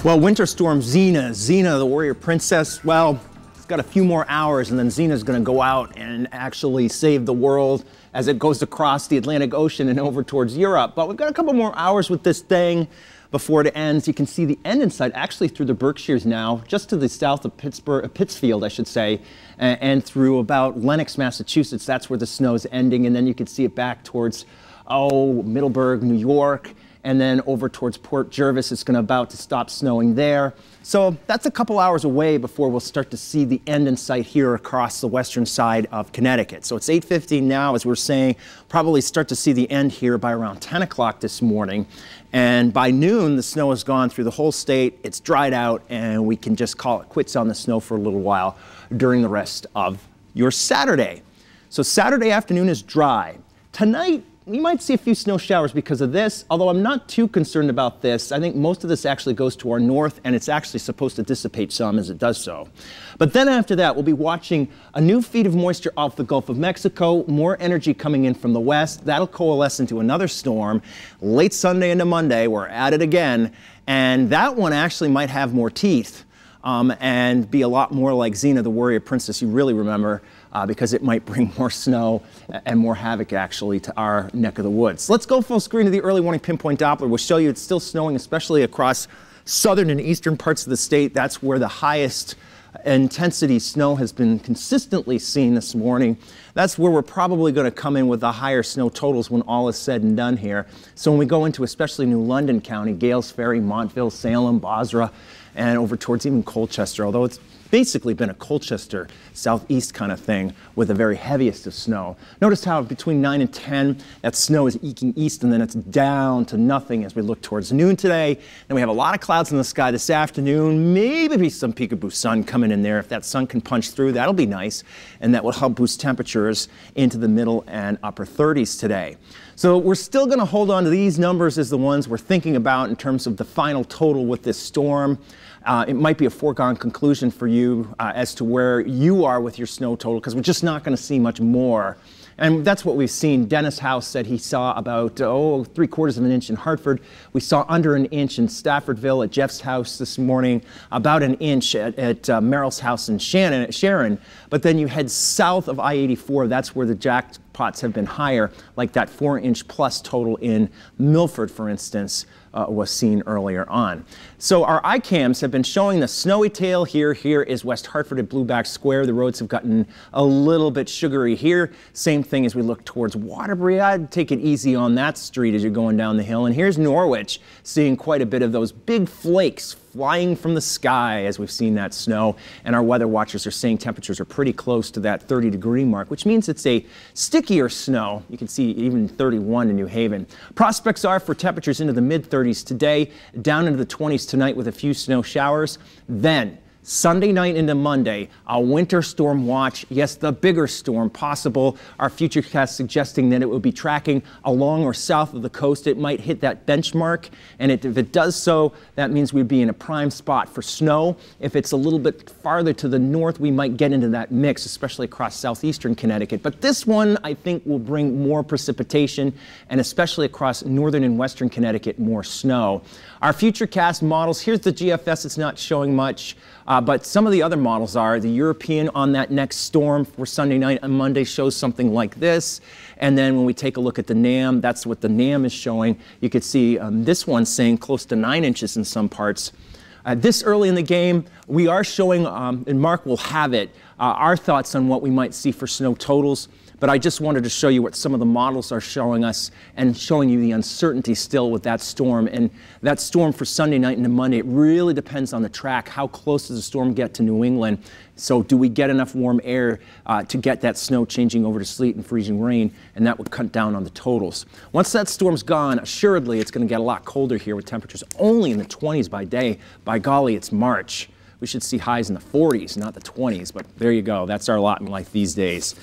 Well, Winter Storm Xena, the warrior princess, well, it's got a few more hours and then Xena's going to go out and actually save the world as it goes across the Atlantic Ocean and over towards Europe. But we've got a couple more hours with this thing before it ends. You can see the end in sight actually through the Berkshires now, just to the south of Pittsfield, I should say, and through about Lenox, Massachusetts. That's where the snow's ending. And then you can see it back towards, Middleburg, New York. And then over towards Port Jervis, it's about to stop snowing there. So that's a couple hours away before we'll start to see the end in sight here across the western side of Connecticut. So it's 8:15 now, as we're saying, probably start to see the end here by around 10 o'clock this morning. And by noon, the snow has gone through the whole state, it's dried out, and we can just call it quits on the snow for a little while during the rest of your Saturday. So Saturday afternoon is dry. Tonight, we might see a few snow showers because of this, although I'm not too concerned about this. I think most of this actually goes to our north, and it's actually supposed to dissipate some as it does so. But then after that, we'll be watching a new feed of moisture off the Gulf of Mexico, more energy coming in from the west. That'll coalesce into another storm. Late Sunday into Monday, we're at it again, and that one actually might have more teeth. And be a lot more like Xena, the warrior princess you really remember, because it might bring more snow and more havoc actually to our neck of the woods. Let's go full screen to the early warning pinpoint Doppler. We'll show you it's still snowing, especially across southern and eastern parts of the state. That's where the highest intensity snow has been consistently seen this morning. That's where we're probably going to come in with the higher snow totals when all is said and done here. So when we go into especially New London County, Gales Ferry, Montville, Salem, Bosra, and over towards even Colchester, although it's basically been a Colchester southeast kind of thing with the very heaviest of snow. Notice how between 9 and 10, that snow is eking east and then it's down to nothing as we look towards noon today. And we have a lot of clouds in the sky this afternoon, maybe some peekaboo sun coming in there. If that sun can punch through, that'll be nice. And that will help boost temperatures into the middle and upper 30s today. So we're still going to hold on to these numbers as the ones we're thinking about in terms of the final total with this storm. It might be a foregone conclusion for you as to where you are with your snow total, because we're just not going to see much more. And that's what we've seen. Dennis House said he saw about, 3/4 of an inch in Hartford. We saw under an inch in Staffordville at Jeff's house this morning, about an inch at Merrill's house in Sharon. But then you head south of I-84, that's where the jackpots have been higher, like that 4-inch plus total in Milford, for instance, was seen earlier on. So our iCams have been showing the snowy tail here. Here is West Hartford at Blueback Square. The roads have gotten a little bit sugary here. Same thing as we look towards Waterbury. I'd take it easy on that street as you're going down the hill. And here's Norwich, seeing quite a bit of those big flakes flying from the sky as we've seen that snow. And our weather watchers are saying temperatures are pretty close to that 30-degree mark, which means it's a stickier snow. You can see even 31 in New Haven. Prospects are for temperatures into the mid-30s today, down into the 20s tonight with a few snow showers. Then Sunday night into Monday, a winter storm watch. Yes, the bigger storm possible. Our futurecast suggesting that it will be tracking along or south of the coast. It might hit that benchmark, and if it does so, that means we'd be in a prime spot for snow. If it's a little bit farther to the north, we might get into that mix, especially across southeastern Connecticut. But this one, I think, will bring more precipitation, and especially across northern and western Connecticut, more snow. Our futurecast models, here's the GFS. It's not showing much. But some of the other models are. The European on that next storm for Sunday night and Monday shows something like this. And then when we take a look at the NAM, that's what the NAM is showing. You could see this one saying close to 9 inches in some parts. This early in the game, we are showing, and Mark will have it, our thoughts on what we might see for snow totals. But I just wanted to show you what some of the models are showing us and showing you the uncertainty still with that storm. And that storm for Sunday night into Monday, it really depends on the track. How close does the storm get to New England? So do we get enough warm air to get that snow changing over to sleet and freezing rain? And that would cut down on the totals. Once that storm's gone, assuredly it's going to get a lot colder here with temperatures only in the 20s by day. By golly, it's March. We should see highs in the 40s, not the 20s. But there you go. That's our lot in life these days.